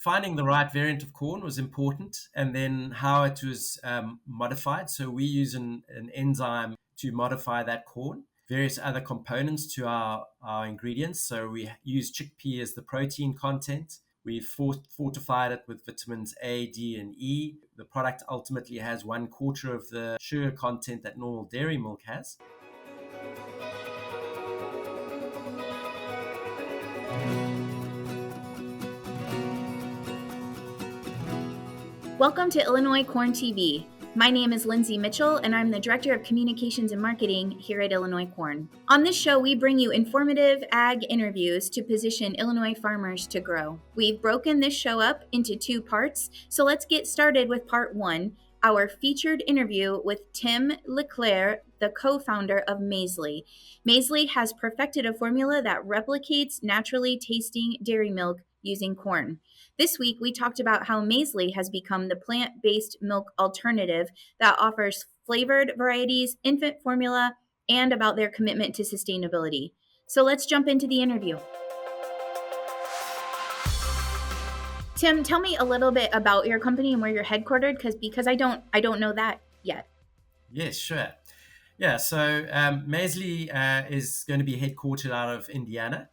finding the right variant of corn was important, and then how it was modified. So we use an enzyme to modify that corn, various other components to our ingredients. So we use chickpea as the protein content. We fortified it with vitamins A, D, and E. The product ultimately has 1/4 of the sugar content that normal dairy milk has. Welcome to Illinois Corn TV. My name is Lindsay Mitchell, and I'm the Director of Communications and Marketing here at Illinois Corn. On this show, we bring you informative ag interviews to position Illinois farmers to grow. We've broken this show up into 2 parts, so let's get started with part 1, our featured interview with Tim Leclercq, the co-founder of Maizly. Maizly has perfected a formula that replicates naturally tasting dairy milk using corn. This week, we talked about how Maizly has become the plant-based milk alternative that offers flavored varieties, infant formula, and about their commitment to sustainability. So let's jump into the interview. Tim, tell me a little bit about your company and where you're headquartered, because I don't know that yet. Yes, sure. Yeah, so Maizly is going to be headquartered out of Indiana.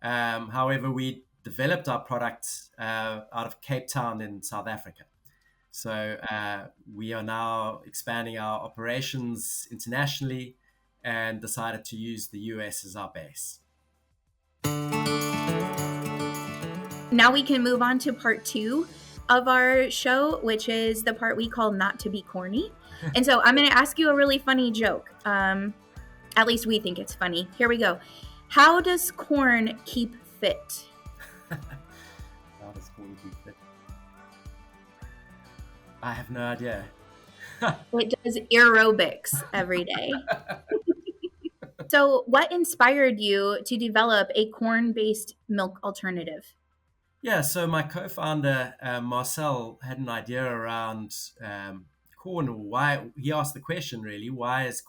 However, we developed our product out of Cape Town in South Africa. So we are now expanding our operations internationally and decided to use the US as our base. Now we can move on to part 2 of our show, which is the part we call Not to Be Corny. And so I'm going to ask you a really funny joke. At least we think it's funny. Here we go. How does corn keep fit? How does corn keep fit? I have no idea. It does aerobics every day. So what inspired you to develop a corn-based milk alternative? Yeah, so my co-founder, Marcel, had an idea around corn, or why he asked the question really, why is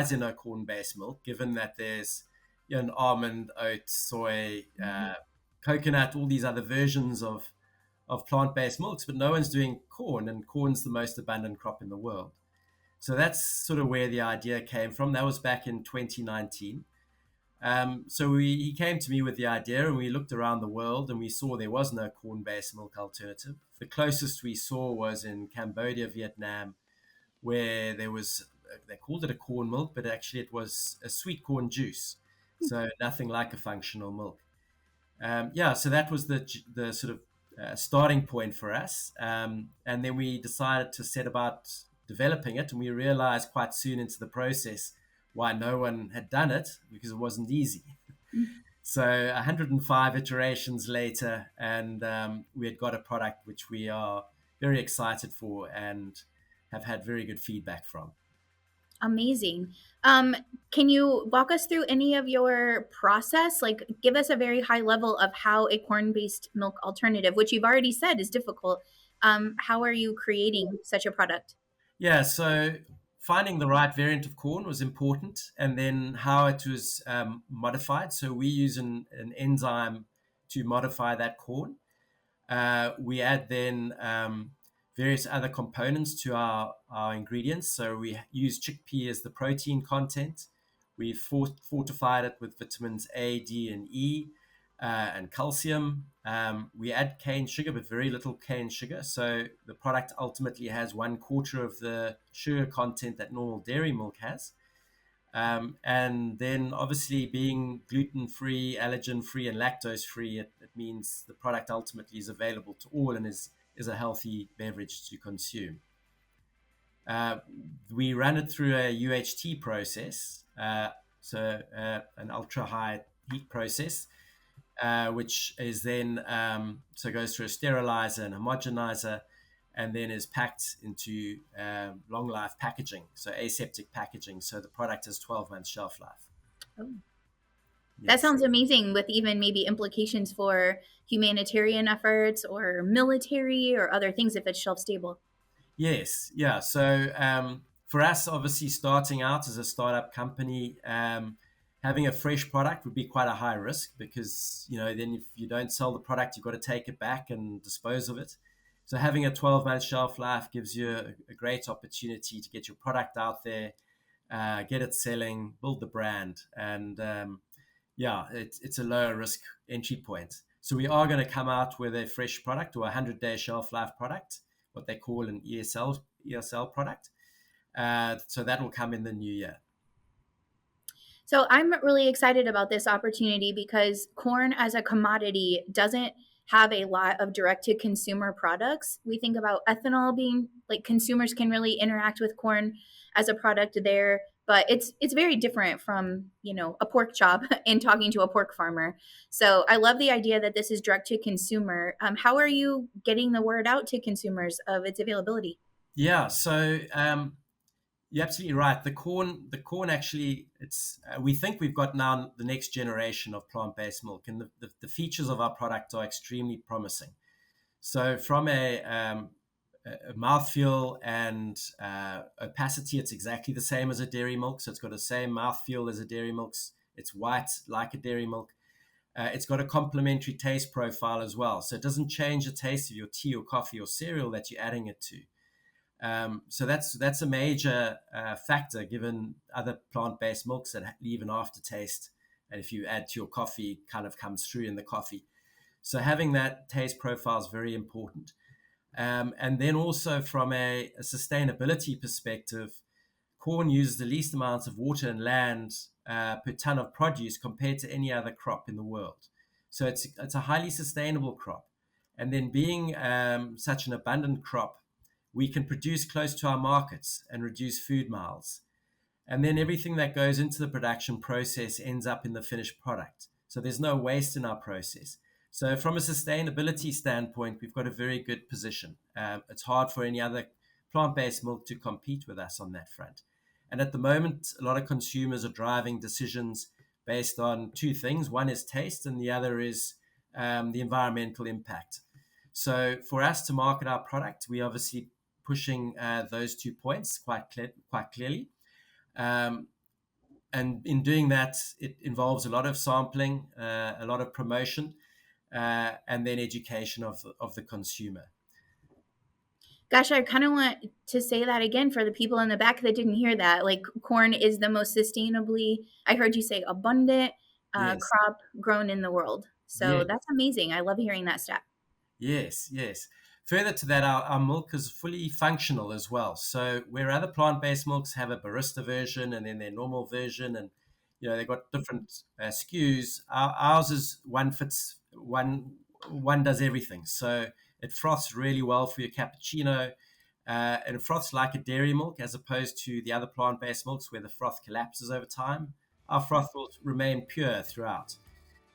there no corn-based milk, given that there's an almond, oat, soy, coconut, all these other versions of plant-based milks, but no one's doing corn, and corn's the most abundant crop in the world. So that's sort of where the idea came from. That was back in 2019. So he came to me with the idea, and we looked around the world and we saw there was no corn-based milk alternative. The closest we saw was in Cambodia, Vietnam, where they called it a corn milk, but actually it was a sweet corn juice. So nothing like a functional milk. So that was the sort of starting point for us. And then we decided to set about developing it, and we realized quite soon into the process why no one had done it, because it wasn't easy. So 105 iterations later, and we had got a product which we are very excited for and have had very good feedback from. Amazing. Can you walk us through any of your process? Like, give us a very high level of how a corn-based milk alternative, which you've already said is difficult, how are you creating such a product? Yeah, so finding the right variant of corn was important, and then how it was modified. So we use an enzyme to modify that corn. We add then various other components to our ingredients. So we use chickpea as the protein content. We fortified it with vitamins A, D, and E, and calcium. We add cane sugar, but very little cane sugar. So the product ultimately has 1/4 of the sugar content that normal dairy milk has. And then obviously being gluten-free, allergen-free, and lactose-free, it means the product ultimately is available to all and is a healthy beverage to consume. We ran it through a UHT process, an ultra-high heat process, which is then, so goes through a sterilizer and homogenizer, and then is packed into long life packaging, so aseptic packaging. So the product has 12 months shelf life. Oh. Yes. That sounds amazing, with even maybe implications for humanitarian efforts or military or other things if it's shelf stable. Yes, yeah. So for us, obviously starting out as a startup company, having a fresh product would be quite a high risk because, then if you don't sell the product, you've got to take it back and dispose of it. So having a 12-month shelf life gives you a great opportunity to get your product out there, get it selling, build the brand, and it's a lower risk entry point. So we are going to come out with a fresh product or a 100-day shelf life product, what they call an ESL product. So that will come in the new year. So I'm really excited about this opportunity because corn as a commodity doesn't have a lot of direct to consumer products. We think about ethanol being like consumers can really interact with corn as a product there, but it's very different from, a pork chop and talking to a pork farmer. So I love the idea that this is direct to consumer. How are you getting the word out to consumers of its availability? Yeah, so you're absolutely right. The corn actually, we think we've got now the next generation of plant-based milk, and the features of our product are extremely promising. So from a mouthfeel and opacity, it's exactly the same as a dairy milk. So it's got the same mouthfeel as a dairy milk. It's white like a dairy milk. It's got a complementary taste profile as well. So it doesn't change the taste of your tea or coffee or cereal that you're adding it to. So that's a major factor given other plant-based milks that leave an aftertaste, and if you add to your coffee, kind of comes through in the coffee. So having that taste profile is very important. And then also from a sustainability perspective, corn uses the least amounts of water and land per ton of produce compared to any other crop in the world. So it's a highly sustainable crop. And then being such an abundant crop, we can produce close to our markets and reduce food miles. And then everything that goes into the production process ends up in the finished product. So there's no waste in our process. So from a sustainability standpoint, we've got a very good position. It's hard for any other plant-based milk to compete with us on that front. And at the moment, a lot of consumers are driving decisions based on two things. One is taste, and the other is the environmental impact. So for us to market our product, we obviously pushing those 2 points quite clearly. And in doing that, it involves a lot of sampling, a lot of promotion, and then education of the consumer. Gosh, I kind of want to say that again for the people in the back that didn't hear that. Like, corn is the most sustainably, I heard you say, abundant Yes. crop grown in the world. So Yes. that's amazing. I love hearing that stat. Yes. Yes. Further to that, our milk is fully functional as well. So where other plant-based milks have a barista version and then their normal version, and they've got different SKUs, ours is one fits one. One does everything. So it froths really well for your cappuccino, and it froths like a dairy milk as opposed to the other plant-based milks where the froth collapses over time. Our froth will remain pure throughout.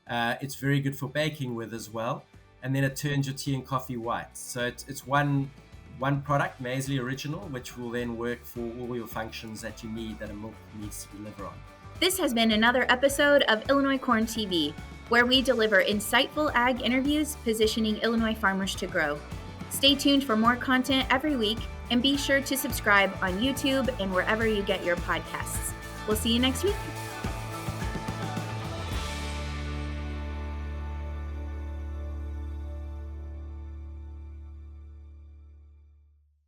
It's very good for baking with as well, and then it turns your tea and coffee white. So it's one product, Maizly Original, which will then work for all your functions that you need that a milk needs to deliver on. This has been another episode of Illinois Corn TV, where we deliver insightful ag interviews positioning Illinois farmers to grow. Stay tuned for more content every week, and be sure to subscribe on YouTube and wherever you get your podcasts. We'll see you next week.